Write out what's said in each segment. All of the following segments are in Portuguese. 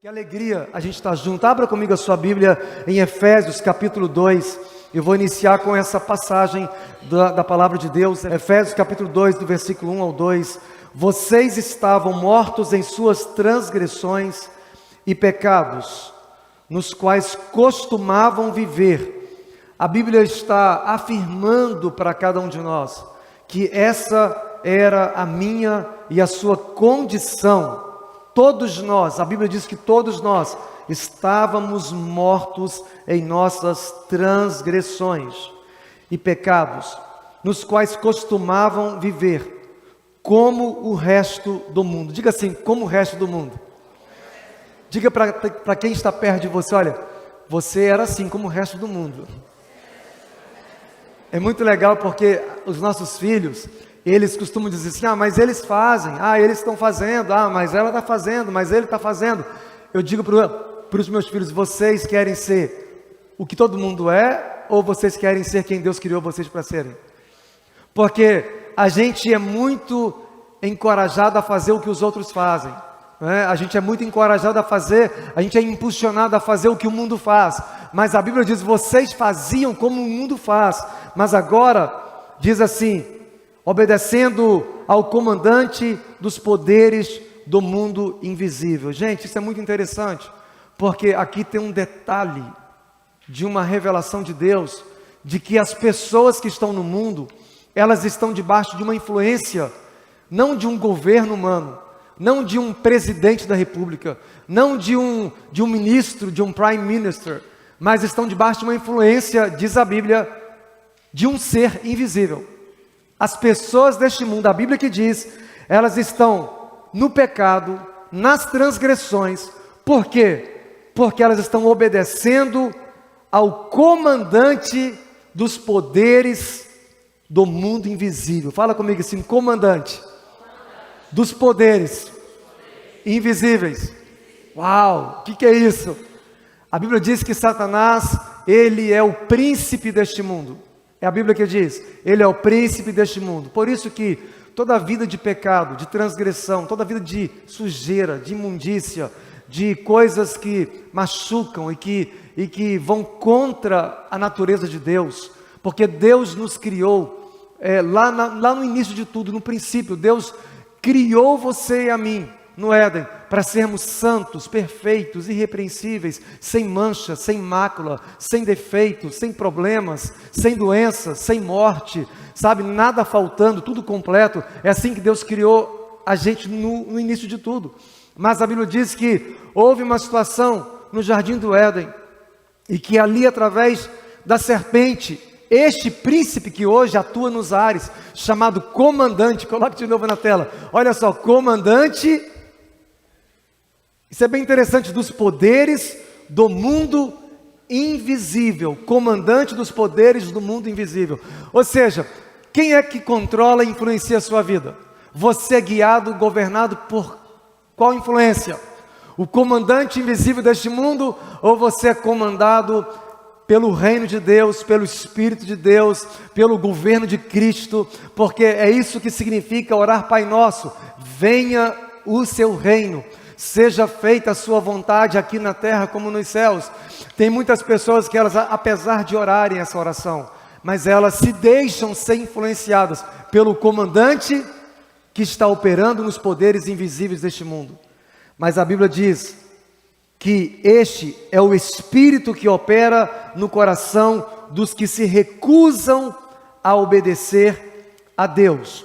Que alegria a gente estar junto. Abra comigo a sua Bíblia em Efésios capítulo 2. Eu vou iniciar com essa passagem da palavra de Deus. Efésios capítulo 2, do versículo 1 ao 2. Vocês estavam mortos em suas transgressões e pecados, nos quais costumavam viver. A Bíblia está afirmando para cada um de nós que essa era a minha e a sua condição. Todos nós, a Bíblia diz que todos nós estávamos mortos em nossas transgressões e pecados, nos quais costumavam viver, como o resto do mundo. Diga assim, como o resto do mundo. Diga para quem está perto de você, olha, você era assim como o resto do mundo. É muito legal porque os nossos filhos, eles costumam dizer assim, mas eles fazem, eles estão fazendo, mas ela está fazendo, mas ele está fazendo. Eu digo para os meus filhos, vocês querem ser o que todo mundo é, ou vocês querem ser quem Deus criou vocês para serem? Porque a gente é muito encorajado a fazer o que os outros fazem, né? A gente é muito encorajado a fazer, a gente é impulsionado a fazer o que o mundo faz, mas a Bíblia diz, vocês faziam como o mundo faz, mas agora diz assim, obedecendo ao comandante dos poderes do mundo invisível. Gente, isso é muito interessante, porque aqui tem um detalhe de uma revelação de Deus, de que as pessoas que estão no mundo, elas estão debaixo de uma influência, não de um governo humano, não de um presidente da república, não de um ministro, de um prime minister, mas estão debaixo de uma influência, diz a Bíblia, de um ser invisível. As pessoas deste mundo, a Bíblia que diz, elas estão no pecado, nas transgressões. Por quê? Porque elas estão obedecendo ao comandante dos poderes do mundo invisível. Fala comigo assim, comandante dos poderes invisíveis. Uau, o que é isso? A Bíblia diz que Satanás, ele é o príncipe deste mundo. É a Bíblia que diz, ele é o príncipe deste mundo. Por isso que toda a vida de pecado, de transgressão, toda a vida de sujeira, de imundícia, de coisas que machucam e que vão contra a natureza de Deus, porque Deus nos criou, lá no início de tudo, no princípio, Deus criou você e a mim, no Éden, para sermos santos, perfeitos, irrepreensíveis, sem mancha, sem mácula, sem defeitos, sem problemas, sem doenças, sem morte, sabe, nada faltando, tudo completo. É assim que Deus criou a gente no início de tudo. Mas a Bíblia diz que houve uma situação no jardim do Éden, e que ali através da serpente, este príncipe que hoje atua nos ares, chamado comandante, coloque de novo na tela, olha só, comandante. Isso é bem interessante, dos poderes do mundo invisível, comandante dos poderes do mundo invisível. Ou seja, quem é que controla e influencia a sua vida? Você é guiado, governado por qual influência? O comandante invisível deste mundo, ou você é comandado pelo reino de Deus, pelo Espírito de Deus, pelo governo de Cristo? Porque é isso que significa orar Pai Nosso, venha o seu reino, seja feita a sua vontade aqui na terra como nos céus. Tem muitas pessoas que elas, apesar de orarem essa oração, mas elas se deixam ser influenciadas pelo comandante que está operando nos poderes invisíveis deste mundo. Mas a Bíblia diz que este é o Espírito que opera no coração dos que se recusam a obedecer a Deus.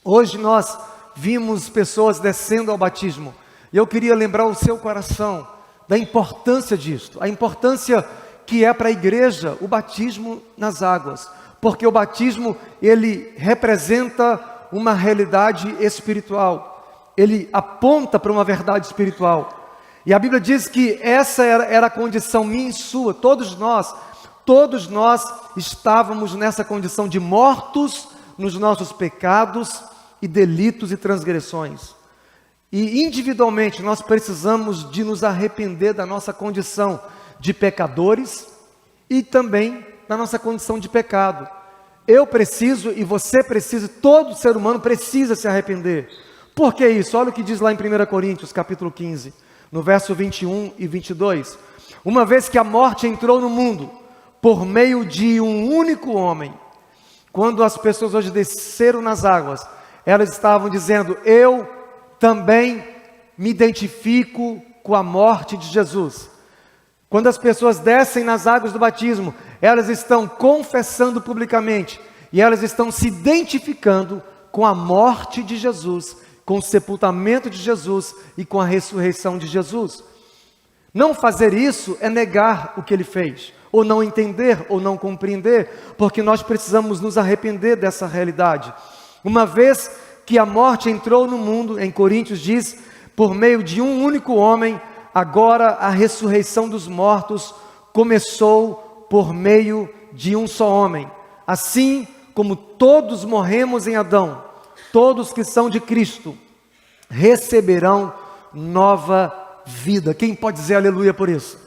Hoje nós vimos pessoas descendo ao batismo, e eu queria lembrar o seu coração da importância disto, a importância que é para a igreja o batismo nas águas, porque o batismo, ele representa uma realidade espiritual, ele aponta para uma verdade espiritual, e a Bíblia diz que essa era a condição minha e sua, todos nós estávamos nessa condição de mortos nos nossos pecados e delitos e transgressões. E individualmente nós precisamos de nos arrepender da nossa condição de pecadores e também da nossa condição de pecado. Eu preciso e você precisa, todo ser humano precisa se arrepender. Por que isso? Olha o que diz lá em 1 Coríntios capítulo 15. no verso 21 e 22. Uma vez que a morte entrou no mundo, por meio de um único homem, quando as pessoas hoje desceram nas águas, elas estavam dizendo: eu também me identifico com a morte de Jesus. Quando as pessoas descem nas águas do batismo, elas estão confessando publicamente, e elas estão se identificando com a morte de Jesus, com o sepultamento de Jesus e com a ressurreição de Jesus. Não fazer isso é negar o que ele fez, ou não entender, ou não compreender, porque nós precisamos nos arrepender dessa realidade. Uma vez que a morte entrou no mundo, em Coríntios diz, por meio de um único homem, agora a ressurreição dos mortos começou por meio de um só homem. Assim como todos morremos em Adão, todos que são de Cristo receberão nova vida. Quem pode dizer aleluia por isso?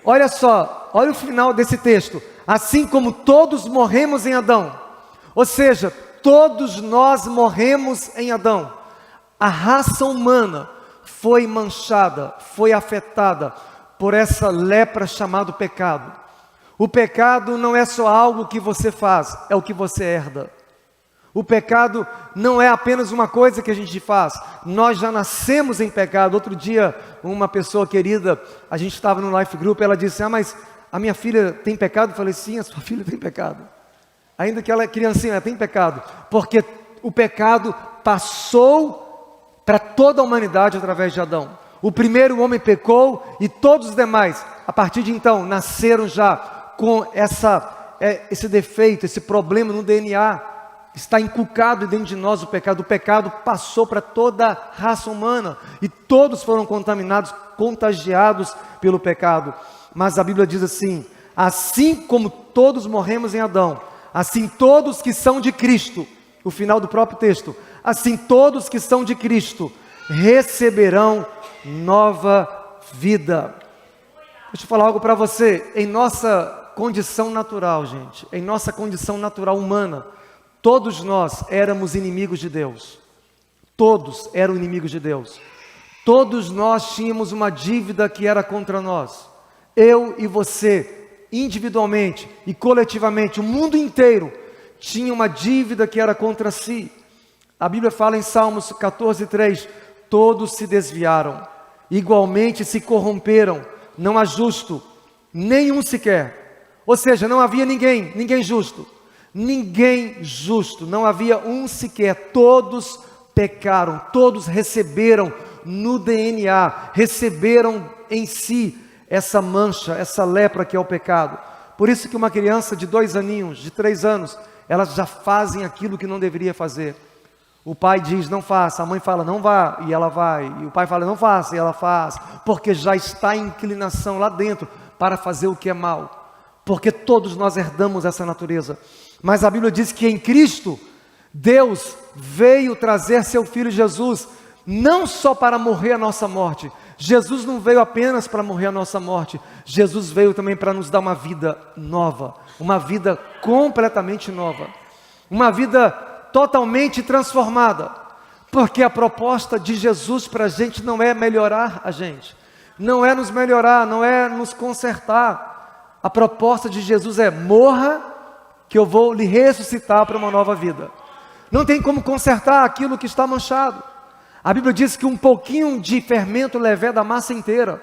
Olha só, olha o final desse texto. Assim como todos morremos em Adão, ou seja, todos nós morremos em Adão. A raça humana foi manchada, foi afetada por essa lepra chamada pecado. O pecado não é só algo que você faz, é o que você herda. O pecado não é apenas uma coisa que a gente faz, nós já nascemos em pecado. Outro dia, uma pessoa querida, a gente estava no Life Group, ela disse: mas a minha filha tem pecado? Eu falei: sim, a sua filha tem pecado. Ainda que ela é criancinha, ela tem pecado, porque o pecado passou para toda a humanidade através de Adão. O primeiro homem pecou e todos os demais, a partir de então, nasceram já com esse defeito, esse problema no DNA. Está inculcado dentro de nós o pecado. O pecado passou para toda a raça humana e todos foram contaminados, contagiados pelo pecado. Mas a Bíblia diz assim: assim como todos morremos em Adão, assim todos que são de Cristo, o final do próprio texto, assim todos que são de Cristo receberão nova vida. Deixa eu falar algo para você. Em nossa condição natural, gente, em nossa condição natural humana, todos nós éramos inimigos de Deus. Todos eram inimigos de Deus. Todos nós tínhamos uma dívida que era contra nós. Eu e você, individualmente e coletivamente, o mundo inteiro tinha uma dívida que era contra si. A Bíblia fala em Salmos 14:3, todos se desviaram, igualmente se corromperam, não há justo, nenhum sequer. Ou seja, não havia ninguém justo. Ninguém justo, não havia um sequer. Todos pecaram, todos receberam no DNA, receberam em si essa mancha, essa lepra que é o pecado. Por isso que uma criança de 2 aninhos, de 3 anos, elas já fazem aquilo que não deveria fazer. O pai diz: não faça, a mãe fala: não vá, e ela vai, e o pai fala: não faça, e ela faz, porque já está a inclinação lá dentro para fazer o que é mal, porque todos nós herdamos essa natureza. Mas a Bíblia diz que em Cristo, Deus veio trazer seu Filho Jesus, não só para morrer a nossa morte. Jesus não veio apenas para morrer a nossa morte, Jesus veio também para nos dar uma vida nova, uma vida completamente nova, uma vida totalmente transformada, porque a proposta de Jesus para a gente não é melhorar a gente, não é nos melhorar, não é nos consertar. A proposta de Jesus é: morra, que eu vou lhe ressuscitar para uma nova vida. Não tem como consertar aquilo que está manchado. A Bíblia diz que um pouquinho de fermento leveda a massa inteira.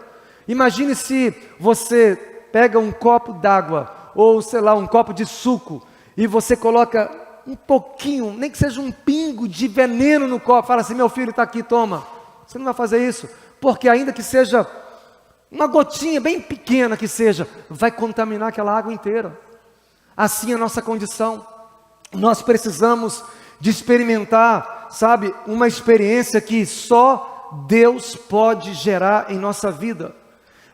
Imagine se você pega um copo d'água, ou sei lá, um copo de suco, e você coloca um pouquinho, nem que seja um pingo de veneno no copo, fala assim: meu filho, está aqui, toma. Você não vai fazer isso, porque ainda que seja uma gotinha bem pequena que seja, vai contaminar aquela água inteira. Assim é a nossa condição. Nós precisamos de experimentar, sabe, uma experiência que só Deus pode gerar em nossa vida.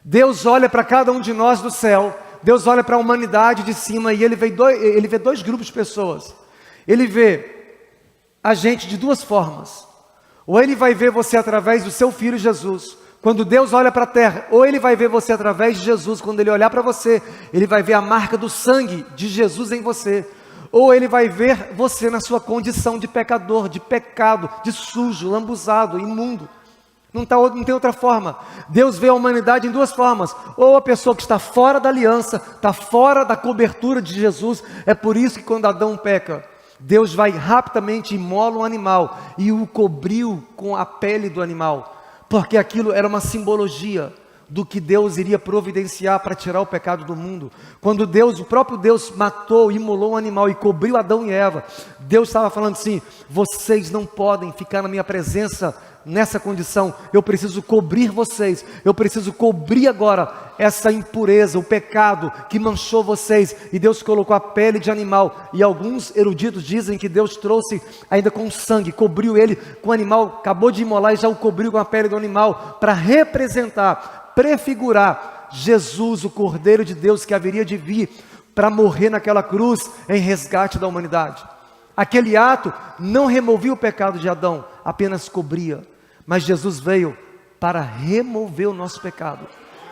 Deus olha para cada um de nós do céu, Deus olha para a humanidade de cima e Ele vê 2 grupos de pessoas. Ele vê a gente de 2 formas. Ou Ele vai ver você através do seu Filho Jesus. Quando Deus olha para a terra, ou Ele vai ver você através de Jesus. Quando Ele olhar para você, Ele vai ver a marca do sangue de Jesus em você. Ou Ele vai ver você na sua condição de pecador, de pecado, de sujo, lambuzado, imundo. Não tem outra forma. Deus vê a humanidade em duas formas. Ou a pessoa que está fora da aliança, está fora da cobertura de Jesus. É por isso que quando Adão peca, Deus vai rapidamente e imola um animal e o cobriu com a pele do animal. Porque aquilo era uma simbologia do que Deus iria providenciar para tirar o pecado do mundo. Quando o próprio Deus matou, imolou um animal e cobriu Adão e Eva, Deus estava falando assim: vocês não podem ficar na minha presença nessa condição, eu preciso cobrir vocês, eu preciso cobrir agora essa impureza, o pecado que manchou vocês. E Deus colocou a pele de animal, e alguns eruditos dizem que Deus trouxe ainda com sangue, cobriu ele com o animal, acabou de imolar e já o cobriu com a pele do animal, para representar, prefigurar Jesus, o Cordeiro de Deus que haveria de vir para morrer naquela cruz em resgate da humanidade. Aquele ato não removia o pecado de Adão, apenas cobria. Mas Jesus veio para remover o nosso pecado.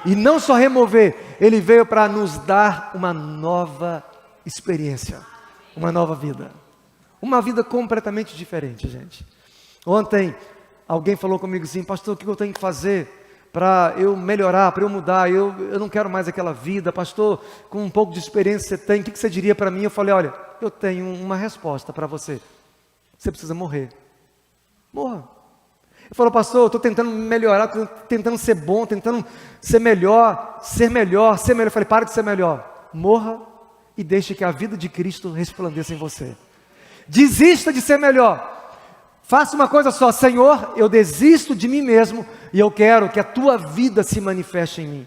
E não só remover, Ele veio para nos dar uma nova experiência, uma nova vida. Uma vida completamente diferente, gente. Ontem, alguém falou comigo assim: pastor, o que eu tenho que fazer para eu melhorar, para eu mudar? Eu não quero mais aquela vida. Pastor, com um pouco de experiência que você tem, o que você diria para mim? Eu falei: olha, eu tenho uma resposta para você. Você precisa morrer. Morra. Ele falou: pastor, eu estou tentando melhorar, estou tentando ser bom, tentando ser melhor, ser melhor, ser melhor. Eu falei: para de ser melhor. Morra e deixe que a vida de Cristo resplandeça em você. Desista de ser melhor. Faça uma coisa só: Senhor, eu desisto de mim mesmo e eu quero que a tua vida se manifeste em mim.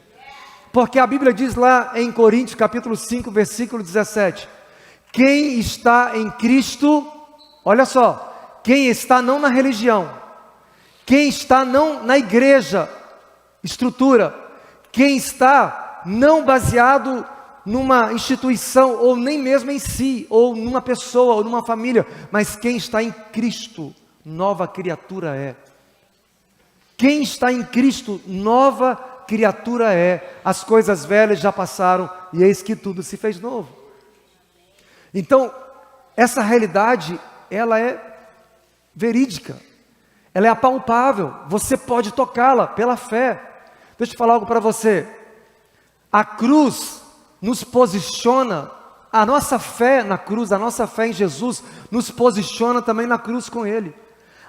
Porque a Bíblia diz lá em Coríntios capítulo 5, versículo 17: quem está em Cristo, olha só, quem está não na religião, quem está não na igreja, estrutura, quem está não baseado numa instituição, ou nem mesmo em si, ou numa pessoa, ou numa família, mas quem está em Cristo, nova criatura é. Quem está em Cristo, nova criatura é. As coisas velhas já passaram, e eis que tudo se fez novo. Então, essa realidade, ela é verídica. Ela é apalpável, você pode tocá-la pela fé. Deixa eu falar algo para você. A cruz nos posiciona, a nossa fé na cruz, a nossa fé em Jesus, nos posiciona também na cruz com Ele.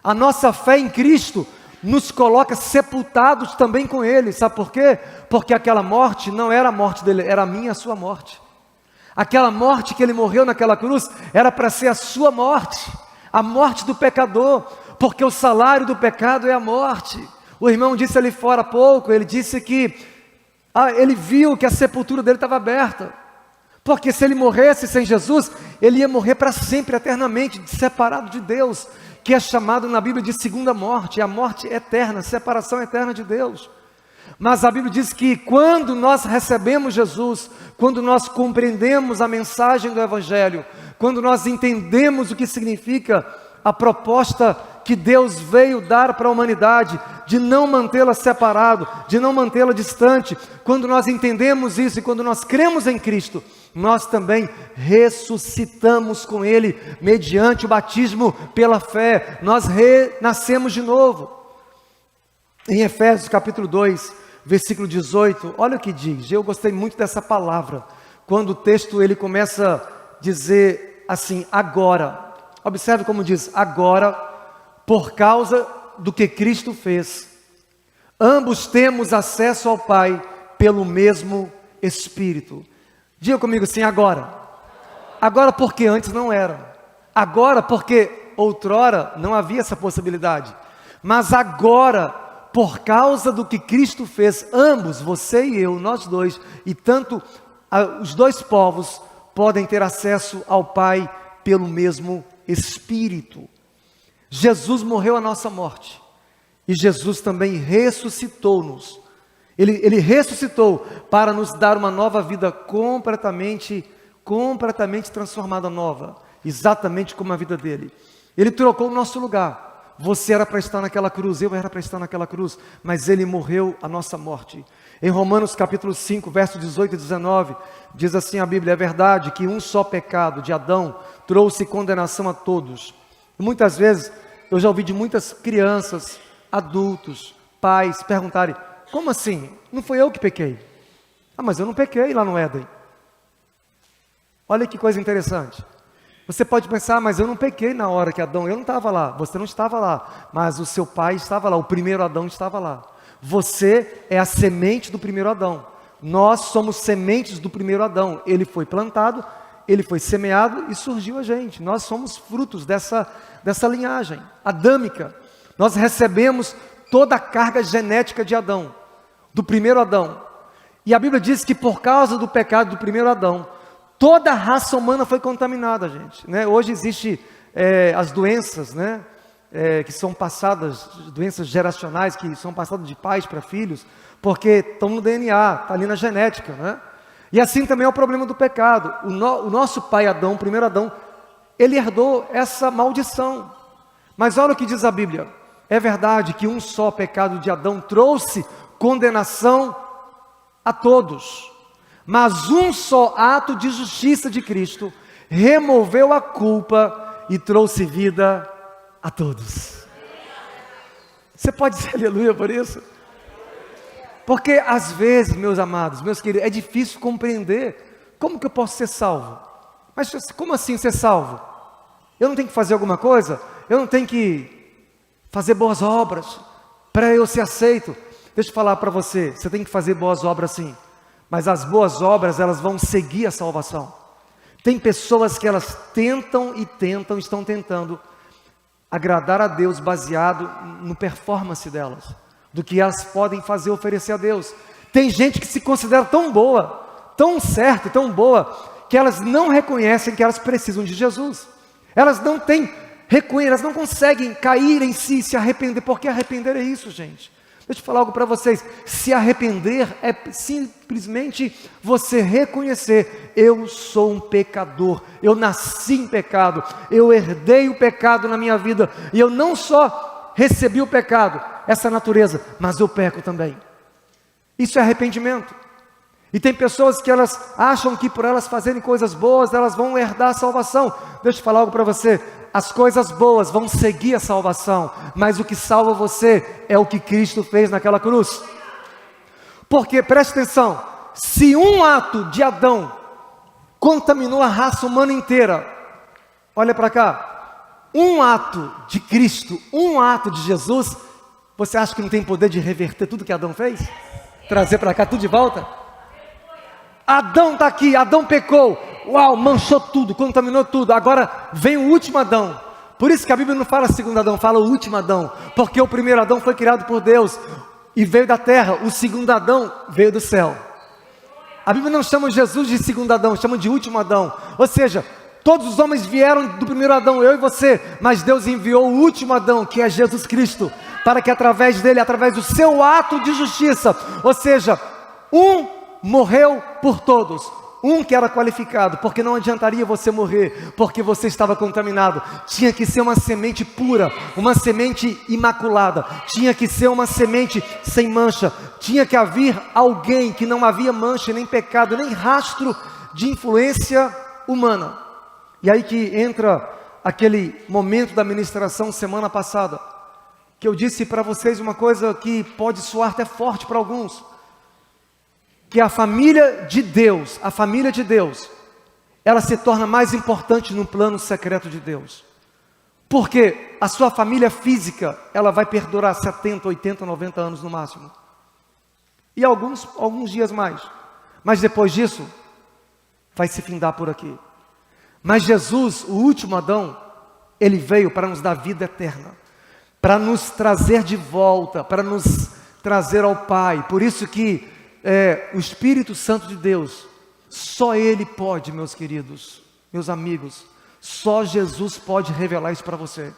A nossa fé em Cristo nos coloca sepultados também com Ele. Sabe por quê? Porque aquela morte não era a morte dele, era a minha e a sua morte. Aquela morte que Ele morreu naquela cruz, era para ser a sua morte, a morte do pecador. Porque o salário do pecado é a morte. O irmão disse ali fora há pouco, ele disse que ele viu que a sepultura dele estava aberta. Porque se ele morresse sem Jesus, ele ia morrer para sempre, eternamente, separado de Deus, que é chamado na Bíblia de segunda morte, a morte eterna, separação eterna de Deus. Mas a Bíblia diz que quando nós recebemos Jesus, quando nós compreendemos a mensagem do Evangelho, quando nós entendemos o que significa a proposta que Deus veio dar para a humanidade, de não mantê-la separado, de não mantê-la distante, quando nós entendemos isso e quando nós cremos em Cristo, nós também ressuscitamos com Ele, mediante o batismo pela fé, nós renascemos de novo. Em Efésios capítulo 2, versículo 18, olha o que diz. Eu gostei muito dessa palavra, quando o texto ele começa a dizer assim: agora. Observe como diz: agora, por causa do que Cristo fez, ambos temos acesso ao Pai pelo mesmo Espírito. Diga comigo assim: agora. Agora porque antes não era. Agora porque outrora não havia essa possibilidade. Mas agora, por causa do que Cristo fez, ambos, você e eu, nós dois, e tanto os dois povos podem ter acesso ao Pai pelo mesmo Espírito. Jesus morreu a nossa morte, e Jesus também ressuscitou-nos. Ele ressuscitou para nos dar uma nova vida completamente transformada, nova, exatamente como a vida dele. Ele trocou o nosso lugar. Você era para estar naquela cruz, eu era para estar naquela cruz, mas Ele morreu a nossa morte. Em Romanos capítulo 5, versos 18 e 19, diz assim a Bíblia: é verdade que um só pecado de Adão trouxe condenação a todos. E muitas vezes, eu já ouvi de muitas crianças, adultos, pais perguntarem, como assim? Não fui eu que pequei? Ah, mas eu não pequei lá no Éden. Olha que coisa interessante. Você pode pensar, mas eu não pequei na hora que Adão, eu não estava lá, você não estava lá, mas o seu pai estava lá, o primeiro Adão estava lá. Você é a semente do primeiro Adão. Nós somos sementes do primeiro Adão. Ele foi plantado, ele foi semeado e surgiu a gente. Nós somos frutos dessa linhagem adâmica. Nós recebemos toda a carga genética de Adão, do primeiro Adão. E a Bíblia diz que por causa do pecado do primeiro Adão, toda a raça humana foi contaminada, gente. Né? Hoje existem as doenças, né? Que são passadas, doenças geracionais, que são passadas de pais para filhos, porque estão no DNA, está ali na genética. Né? E assim também é o problema do pecado. O nosso pai Adão, o primeiro Adão, ele herdou essa maldição. Mas olha o que diz a Bíblia. É verdade que um só pecado de Adão trouxe condenação a todos. Mas um só ato de justiça de Cristo removeu a culpa e trouxe vida a todos. Você pode dizer aleluia por isso? Porque às vezes, meus amados, meus queridos, é difícil compreender como que eu posso ser salvo. Mas como assim ser salvo? Eu não tenho que fazer alguma coisa? Eu não tenho que fazer boas obras para eu ser aceito? Deixa eu falar para você, você tem que fazer boas obras sim. Mas as boas obras, elas vão seguir a salvação. Tem pessoas que elas estão tentando agradar a Deus baseado no performance delas, do que elas podem fazer, oferecer a Deus. Tem gente que se considera tão boa, tão certa, tão boa, que elas não reconhecem que elas precisam de Jesus. Elas não elas não conseguem cair em si, se arrepender, porque arrepender é isso, gente. Deixa eu falar algo para vocês, se arrepender é simplesmente você reconhecer, eu sou um pecador, eu nasci em pecado, eu herdei o pecado na minha vida, e eu não só recebi o pecado, essa natureza, mas eu peco também. Isso é arrependimento. E tem pessoas que elas acham que por elas fazerem coisas boas, elas vão herdar a salvação. Deixa eu falar algo para você, as coisas boas vão seguir a salvação, mas o que salva você é o que Cristo fez naquela cruz. Porque, preste atenção, se um ato de Adão contaminou a raça humana inteira, olha para cá, um ato de Cristo, um ato de Jesus, você acha que não tem poder de reverter tudo que Adão fez? Trazer para cá tudo de volta? Adão está aqui, Adão pecou, uau, manchou tudo, contaminou tudo, agora vem o último Adão. Por isso que a Bíblia não fala segundo Adão, fala o último Adão, porque o primeiro Adão foi criado por Deus e veio da terra, o segundo Adão veio do céu. A Bíblia não chama Jesus de segundo Adão, chama de último Adão, ou seja, todos os homens vieram do primeiro Adão, eu e você, mas Deus enviou o último Adão, que é Jesus Cristo, para que através dele, através do seu ato de justiça, ou seja, um morreu por todos, um que era qualificado, porque não adiantaria você morrer, porque você estava contaminado, tinha que ser uma semente pura, uma semente imaculada, tinha que ser uma semente sem mancha, tinha que haver alguém que não havia mancha, nem pecado, nem rastro de influência humana. E aí que entra aquele momento da ministração semana passada, que eu disse para vocês uma coisa que pode soar até forte para alguns, que a família de Deus, ela se torna mais importante no plano secreto de Deus. Porque a sua família física, ela vai perdurar 70, 80, 90 anos no máximo. E alguns dias mais. Mas depois disso, vai se findar por aqui. Mas Jesus, o último Adão, ele veio para nos dar vida eterna. Para nos trazer de volta, para nos trazer ao Pai. Por isso que o Espírito Santo de Deus, só Ele pode, meus queridos, meus amigos, só Jesus pode revelar isso para você.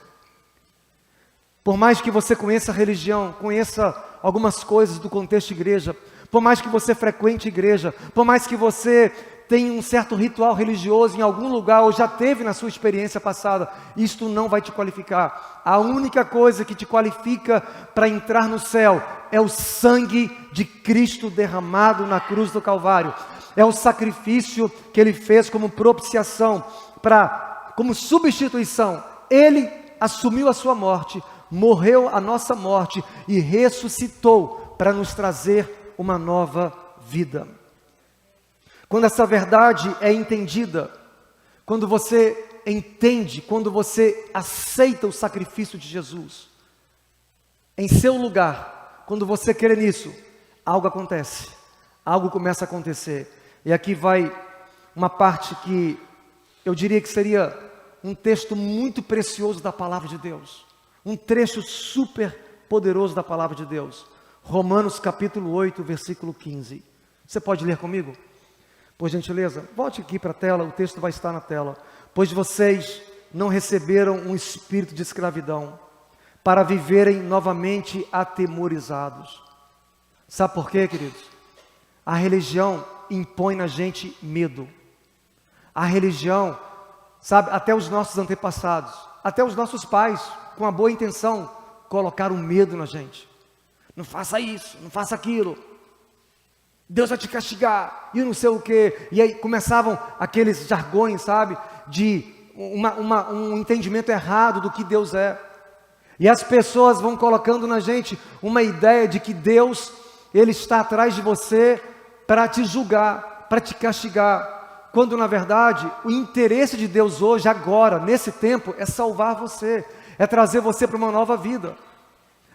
Por mais que você conheça a religião, conheça algumas coisas do contexto de igreja, por mais que você frequente igreja, por mais que você tenha um certo ritual religioso em algum lugar, ou já teve na sua experiência passada, isto não vai te qualificar. A única coisa que te qualifica para entrar no céu é o sangue de Cristo derramado na cruz do Calvário. É o sacrifício que Ele fez como propiciação, como substituição. Ele assumiu a sua morte, morreu a nossa morte e ressuscitou para nos trazer uma nova vida. Quando essa verdade é entendida, quando você entende, quando você aceita o sacrifício de Jesus em seu lugar, quando você crê nisso, algo acontece, algo começa a acontecer. E aqui vai uma parte que eu diria que seria um texto muito precioso da palavra de Deus, um trecho super poderoso da palavra de Deus. Romanos capítulo 8, versículo 15. Você pode ler comigo? Por gentileza, volte aqui para a tela, o texto vai estar na tela. Pois vocês não receberam um espírito de escravidão para viverem novamente atemorizados. Sabe por quê, queridos? A religião impõe na gente medo. A religião, sabe, até os nossos antepassados, até os nossos pais, com a boa intenção, colocaram medo na gente. Não faça isso, não faça aquilo. Deus vai te castigar, e não sei o quê. E aí começavam aqueles jargões, sabe, de um entendimento errado do que Deus é. E as pessoas vão colocando na gente uma ideia de que Deus, Ele está atrás de você para te julgar, para te castigar. Quando na verdade, o interesse de Deus hoje, agora, nesse tempo, é salvar você, é trazer você para uma nova vida.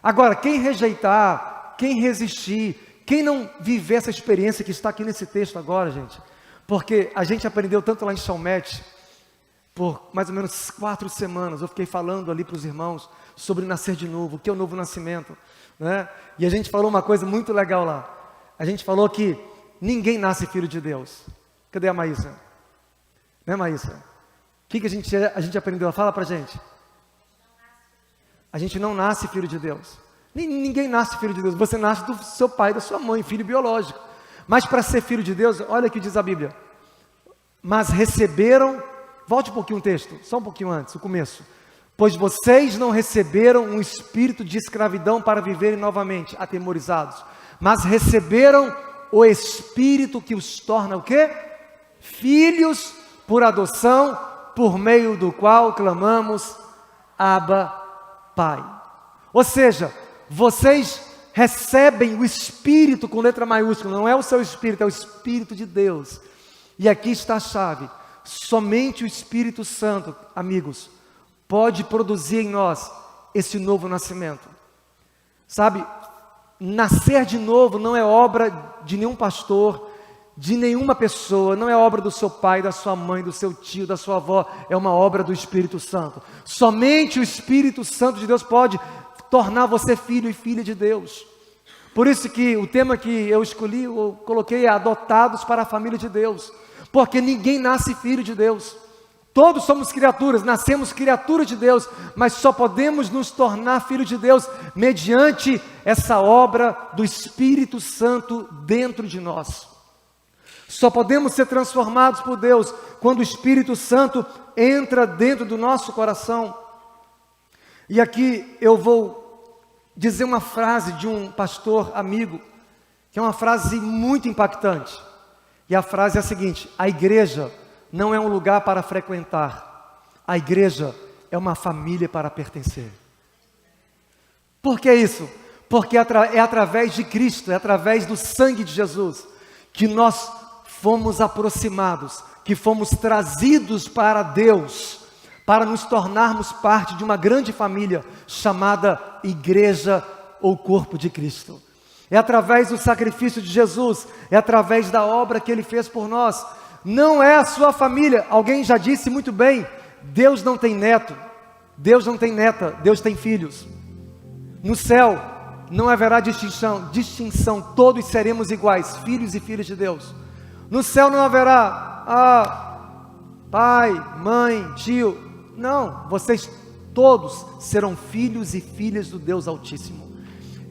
Agora, quem rejeitar, quem resistir, quem não viver essa experiência que está aqui nesse texto agora, gente, porque a gente aprendeu tanto lá em Chalmete, por mais ou menos 4 semanas, eu fiquei falando ali para os irmãos sobre nascer de novo, o que é o novo nascimento, né? E a gente falou uma coisa muito legal lá, a gente falou que ninguém nasce filho de Deus. Cadê a Maísa? Né, Maísa? O que a gente aprendeu? Fala para a gente. A gente não nasce filho de Deus. Ninguém nasce filho de Deus. Você nasce do seu pai e da sua mãe, filho biológico. Mas para ser filho de Deus, olha o que diz a Bíblia. Mas receberam, volte um pouquinho o texto, só um pouquinho antes, o começo. Pois vocês não receberam um espírito de escravidão para viverem novamente atemorizados, mas receberam o Espírito que os torna o quê? Filhos por adoção, por meio do qual clamamos, Abba, Pai. Ou seja, vocês recebem o Espírito com letra maiúscula, não é o seu Espírito, é o Espírito de Deus. E aqui está a chave, somente o Espírito Santo, amigos, pode produzir em nós esse novo nascimento. Sabe, nascer de novo não é obra de nenhum pastor, de nenhuma pessoa, não é obra do seu pai, da sua mãe, do seu tio, da sua avó, é uma obra do Espírito Santo. Somente o Espírito Santo de Deus pode tornar você filho e filha de Deus. Por isso que o tema que eu escolhi, eu coloquei adotados para a família de Deus, porque ninguém nasce filho de Deus. Todos somos criaturas, nascemos criaturas de Deus, mas só podemos nos tornar filhos de Deus mediante essa obra do Espírito Santo dentro de nós. Só podemos ser transformados por Deus quando o Espírito Santo entra dentro do nosso coração. E aqui eu vou dizer uma frase de um pastor amigo, que é uma frase muito impactante. E a frase é a seguinte: a igreja não é um lugar para frequentar, a igreja é uma família para pertencer. Por que isso? Porque é através de Cristo, é através do sangue de Jesus, que nós fomos aproximados, que fomos trazidos para Deus, para nos tornarmos parte de uma grande família, chamada Igreja ou Corpo de Cristo. É através do sacrifício de Jesus, é através da obra que Ele fez por nós. Não é a sua família. Alguém já disse muito bem, Deus não tem neto, Deus não tem neta, Deus tem filhos. No céu não haverá distinção, todos seremos iguais, filhos e filhas de Deus. No céu não haverá pai, mãe, tio. Não, vocês todos serão filhos e filhas do Deus Altíssimo.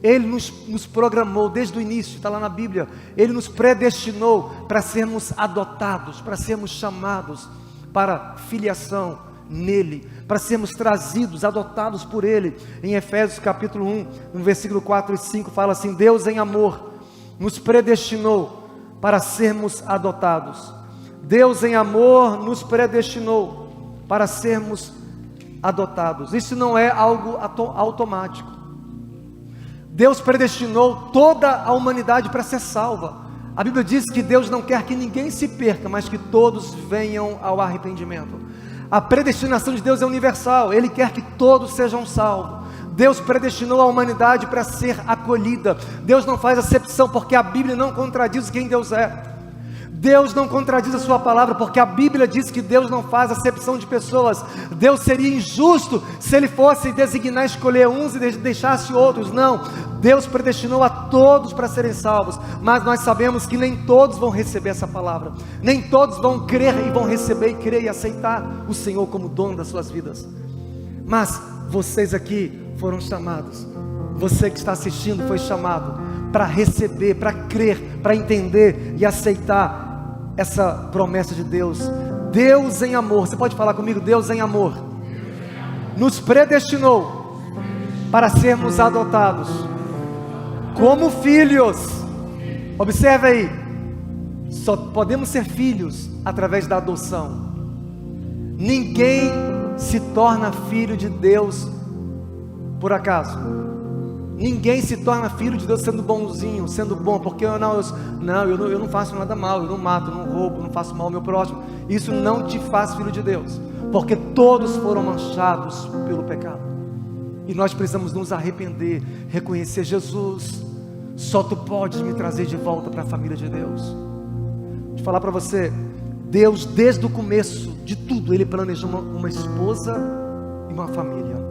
Ele nos programou desde o início, está lá na Bíblia. Ele nos predestinou para sermos adotados, para sermos chamados para filiação nele, para sermos trazidos, adotados por Ele. Em Efésios capítulo 1, no versículo 4 e 5, fala assim: Deus em amor nos predestinou para sermos adotados. Deus em amor nos predestinou para sermos adotados. Isso não é algo automático. Deus predestinou toda a humanidade para ser salva. A Bíblia diz que Deus não quer que ninguém se perca, mas que todos venham ao arrependimento. A predestinação de Deus é universal, Ele quer que todos sejam salvos. Deus predestinou a humanidade para ser acolhida. Deus não faz acepção, porque a Bíblia não contradiz quem Deus é. Deus não contradiz a sua palavra, porque a Bíblia diz que Deus não faz acepção de pessoas. Deus seria injusto se Ele fosse designar, escolher uns e deixasse outros. Não, Deus predestinou a todos para serem salvos, mas nós sabemos que nem todos vão receber essa palavra, nem todos vão crer e vão receber e crer e aceitar o Senhor como dono das suas vidas. Mas vocês aqui foram chamados, você que está assistindo foi chamado para receber, para crer, para entender e aceitar essa promessa de Deus. Deus em amor, você pode falar comigo? Deus em amor nos predestinou para sermos adotados como filhos. Observe aí, só podemos ser filhos através da adoção. Ninguém se torna filho de Deus por acaso. Ninguém se torna filho de Deus sendo bonzinho, sendo bom, porque eu não faço nada mal, eu não mato, não roubo, não faço mal ao meu próximo. Isso não te faz filho de Deus, porque todos foram manchados pelo pecado, e nós precisamos nos arrepender, reconhecer: Jesus, só Tu podes me trazer de volta para a família de Deus. Deixa eu falar para você, Deus desde o começo de tudo, Ele planejou uma esposa e uma família.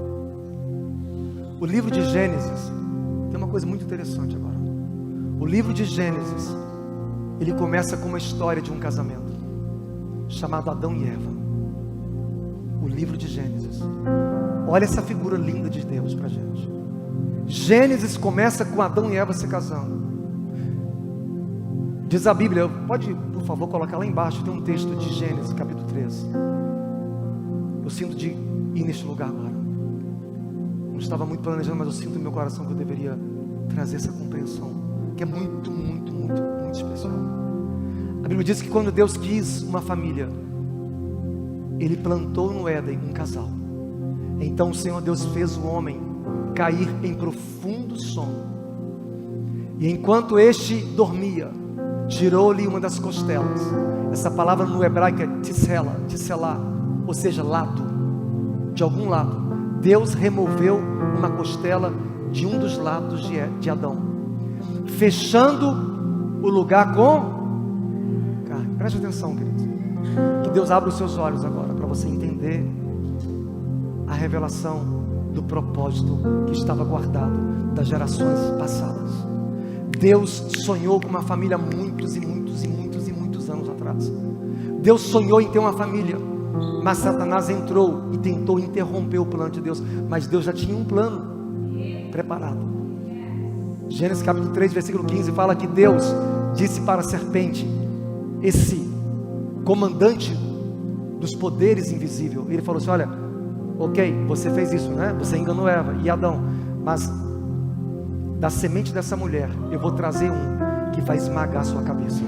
O livro de Gênesis tem uma coisa muito interessante agora. O livro de Gênesis, ele começa com uma história de um casamento chamado Adão e Eva. O livro de Gênesis. Olha essa figura linda de Deus para a gente. Gênesis começa com Adão e Eva se casando. Diz a Bíblia, pode por favor colocar lá embaixo, tem um texto de Gênesis capítulo 13. Eu sinto de ir neste lugar agora. Não estava muito planejando, mas eu sinto no meu coração que eu deveria trazer essa compreensão, que é muito, muito, muito, muito especial. A Bíblia diz que quando Deus quis uma família, Ele plantou no Éden um casal. Então o Senhor Deus fez o homem cair em profundo sono, e enquanto este dormia, tirou-lhe uma das costelas. Essa palavra no hebraico é tisselá, ou seja, lado, de algum lado. Deus removeu uma costela de um dos lados de Adão, fechando o lugar com carne. Preste atenção, queridos. Que Deus abra os seus olhos agora, para você entender a revelação do propósito que estava guardado das gerações passadas. Deus sonhou com uma família muitos anos atrás. Deus sonhou em ter uma família, mas Satanás entrou e tentou interromper o plano de Deus. Mas Deus já tinha um plano preparado. Gênesis capítulo 3, versículo 15 fala que Deus disse para a serpente, esse comandante dos poderes invisível, ele falou assim: olha, ok, você fez isso, né? Você enganou Eva e Adão, mas da semente dessa mulher eu vou trazer um que vai esmagar a sua cabeça.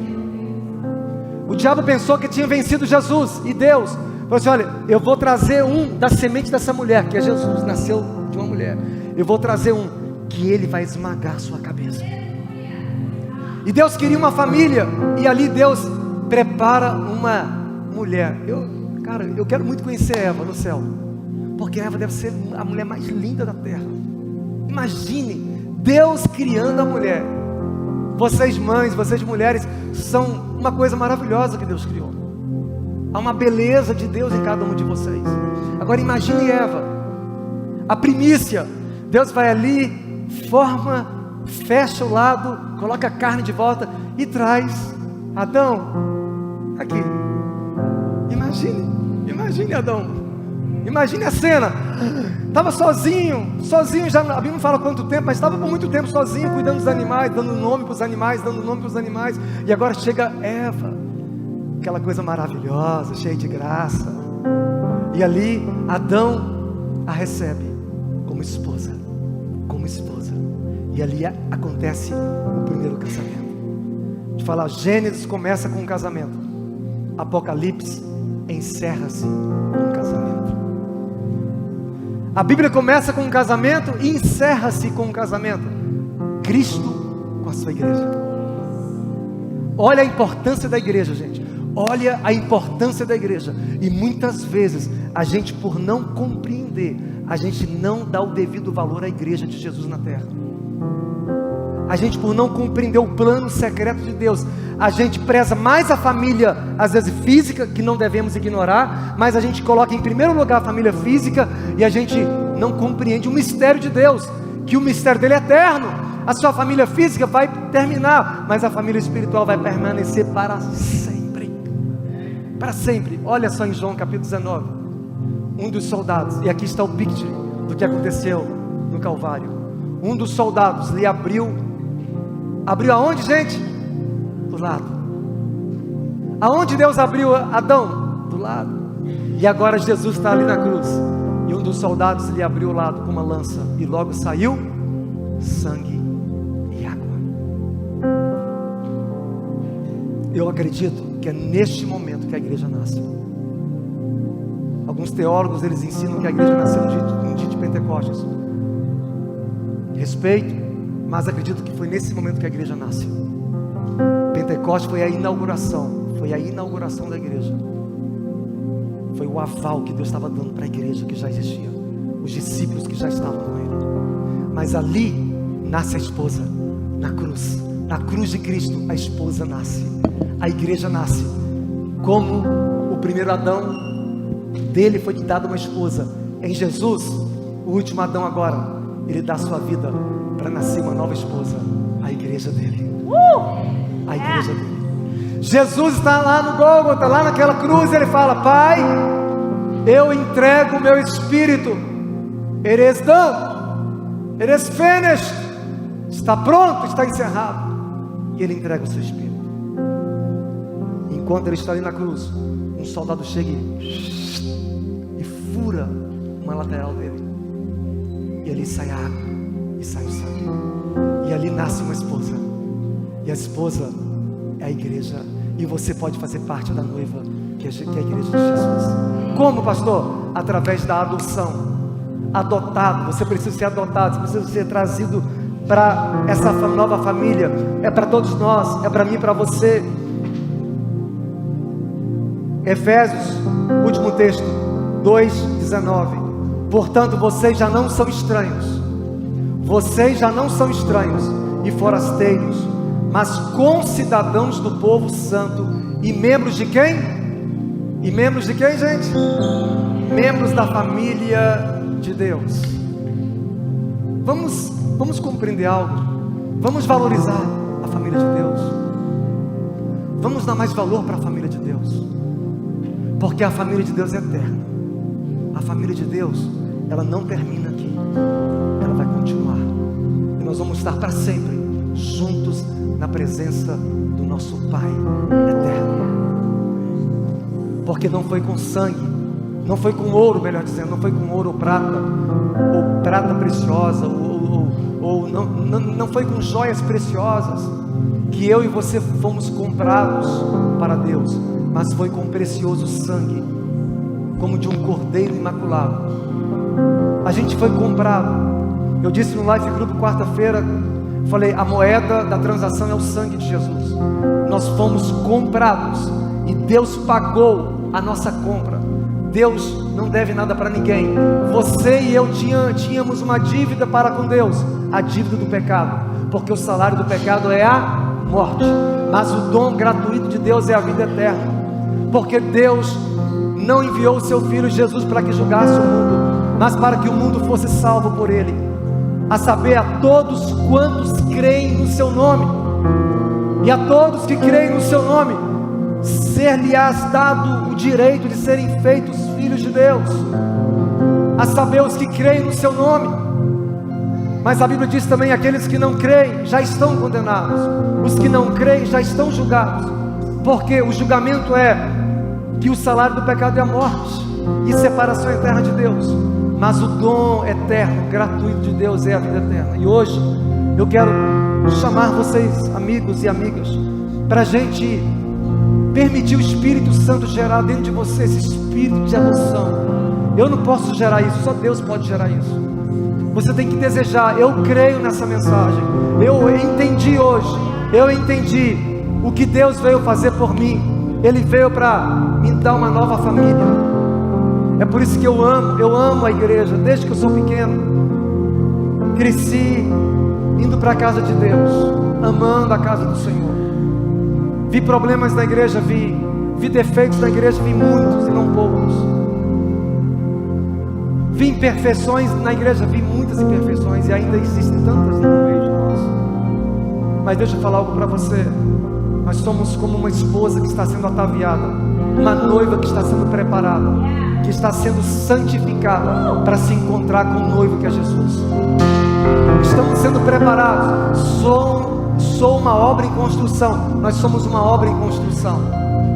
O diabo pensou que tinha vencido Jesus, e Deus falou assim: olha, eu vou trazer um da semente dessa mulher, que é Jesus, nasceu de uma mulher. Eu vou trazer um que ele vai esmagar a sua cabeça. E Deus queria uma família, e ali Deus prepara uma mulher. Eu quero muito conhecer Eva no céu, porque Eva deve ser a mulher mais linda da terra. Imagine Deus criando a mulher. Vocês mães, vocês mulheres, são uma coisa maravilhosa que Deus criou. Há uma beleza de Deus em cada um de vocês. Agora imagine Eva, a primícia. Deus vai ali, forma, fecha o lado, coloca a carne de volta e traz Adão aqui. Imagine Adão. Imagine a cena. Estava sozinho, já, a Bíblia não fala quanto tempo, mas estava por muito tempo sozinho, cuidando dos animais, dando nome para os animais, e agora chega Eva, aquela coisa maravilhosa, cheia de graça, e ali Adão a recebe como esposa, e ali acontece o primeiro casamento. De falar, Gênesis começa com um casamento, Apocalipse encerra-se com um casamento. A Bíblia começa com um casamento e encerra-se com um casamento. Cristo com a sua igreja. Olha a importância da igreja, gente. Olha a importância da igreja. E muitas vezes, a gente, por não compreender, a gente não dá o devido valor à igreja de Jesus na terra. A gente, por não compreender o plano secreto de Deus, a gente preza mais a família, às vezes física, que não devemos ignorar, mas a gente coloca em primeiro lugar a família física, e a gente não compreende o mistério de Deus, que o mistério dele é eterno. A sua família física vai terminar, mas a família espiritual vai permanecer para sempre. Para sempre. Olha só em João capítulo 19, um dos soldados, e aqui está o picture do que aconteceu no Calvário. Um dos soldados lhe abriu aonde, gente? Do lado. Aonde Deus abriu Adão? Do lado. E agora Jesus está ali na cruz, e um dos soldados lhe abriu o lado com uma lança, e logo saiu sangue e água. Eu acredito que é neste momento que a igreja nasce. Alguns teólogos, eles ensinam que a igreja nasceu no dia de Pentecostes. Respeito, mas acredito que foi nesse momento que a igreja nasce. Pentecostes foi a inauguração da igreja. Foi o aval que Deus estava dando para a igreja que já existia, os discípulos que já estavam com ele. Mas ali nasce a esposa, na cruz de Cristo a esposa nasce, a igreja nasce. Como o primeiro Adão, dele foi dada uma esposa, em Jesus, o último Adão agora, ele dá a sua vida para nascer uma nova esposa, a igreja dele. A igreja dele. Jesus está lá no Gólgota, lá naquela cruz, ele fala: Pai, eu entrego o meu espírito. It is done. It is finished. Está pronto, está encerrado. E ele entrega o seu espírito. Enquanto ele está ali na cruz, um soldado chega e fura uma lateral dele. E ali sai a água, e sai o sangue. E ali nasce uma esposa. E a esposa é a igreja. E você pode fazer parte da noiva, que é a igreja de Jesus. Como, pastor? Através da adoção. Adotado, você precisa ser adotado, você precisa ser trazido para essa nova família. É para todos nós, é para mim e para você. Efésios, último texto, 2:19. Portanto, vocês já não são estranhos. Vocês já não são estranhos e forasteiros, mas concidadãos do povo santo e membros de quem? E membros de quem, gente? Membros da família de Deus. Vamos compreender algo. Vamos valorizar a família de Deus. Vamos dar mais valor para a família de Deus, porque a família de Deus é eterna. A família de Deus, ela não termina aqui, ela vai continuar, e nós vamos estar para sempre juntos na presença do nosso Pai eterno. Porque não foi com sangue, não foi com ouro, melhor dizendo, não foi com ouro ou prata preciosa, ou não foi com joias preciosas que eu e você fomos comprados para Deus, mas foi com precioso sangue, como de um cordeiro imaculado. A gente foi comprado. Eu disse no Life Group quarta-feira, falei, a moeda da transação é o sangue de Jesus. Nós fomos comprados e Deus pagou a nossa compra. Deus não deve nada para ninguém. Você e eu tínhamos uma dívida para com Deus, a dívida do pecado, porque o salário do pecado é a morte, mas o dom gratuito de Deus é a vida eterna, porque Deus não enviou o seu Filho Jesus para que julgasse o mundo, mas para que o mundo fosse salvo por Ele, a saber, a todos quantos creem no seu nome. E a todos que creem no seu nome, ser-lhe-ás dado o direito de serem feitos filhos de Deus, a saber, os que creem no seu nome. Mas a Bíblia diz também, aqueles que não creem já estão condenados, os que não creem já estão julgados, porque o julgamento é que o salário do pecado é a morte e separação eterna de Deus, mas o dom eterno, gratuito de Deus é a vida eterna. E hoje eu quero chamar vocês, amigos e amigas, para a gente permitir o Espírito Santo gerar dentro de você esse espírito de adoção, Eu não posso gerar isso, só Deus pode gerar isso. Você tem que desejar. Eu creio nessa mensagem. Eu entendi hoje. Eu entendi o que Deus veio fazer por mim. Ele veio para me dar uma nova família. É por isso que eu amo a igreja. Desde que eu sou pequeno, cresci indo para a casa de Deus, amando a casa do Senhor. Vi problemas na igreja, vi defeitos na igreja, vi muitos e não poucos. Vi imperfeições na igreja, vi muitas imperfeições, e ainda existem tantas no meio de nós. Mas deixa eu falar algo para você. Nós somos como uma esposa que está sendo ataviada, uma noiva que está sendo preparada, que está sendo santificada para se encontrar com o noivo que é Jesus. Estamos sendo preparados. Sou uma obra em construção. Nós somos uma obra em construção.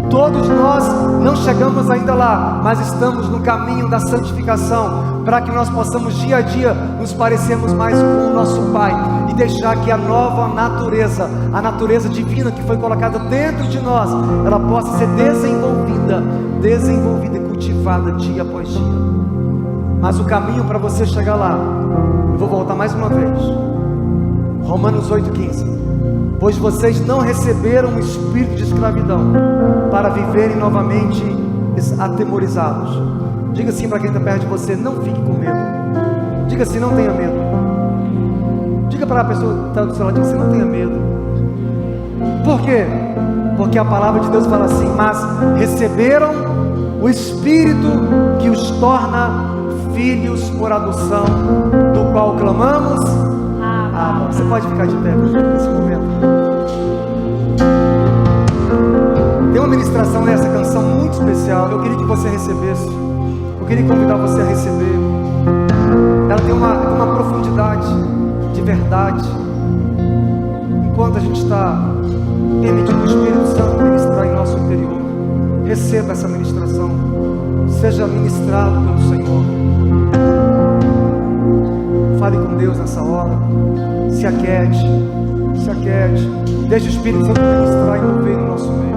Todos nós não chegamos ainda lá, mas estamos no caminho da santificação, para que nós possamos dia a dia nos parecermos mais com o nosso Pai, e deixar que a nova natureza, a natureza divina que foi colocada dentro de nós, ela possa ser desenvolvida e cultivada dia após dia. Mas o caminho para você chegar lá, eu vou voltar mais uma vez, Romanos 8,15. Pois vocês não receberam o espírito de escravidão para viverem novamente atemorizados. Diga assim para quem está perto de você: não fique com medo. Diga assim: não tenha medo. Diga para a pessoa que está do seu lado: diga assim, não tenha medo. Por quê? Porque a palavra de Deus fala assim: mas receberam o espírito que os torna filhos por adoção, do qual clamamos. Você pode ficar de pé nesse momento. Tem uma ministração nessa canção muito especial. Eu queria que você recebesse. Eu queria convidar você a receber. Ela tem uma profundidade de verdade. Enquanto a gente está permitindo o Espírito Santo ministrar em nosso interior, receba essa ministração. Seja ministrado pelo Senhor. Fale com Deus nessa hora. Se aquiete. Deixe o Espírito Santo ministrar e mover no nosso meio.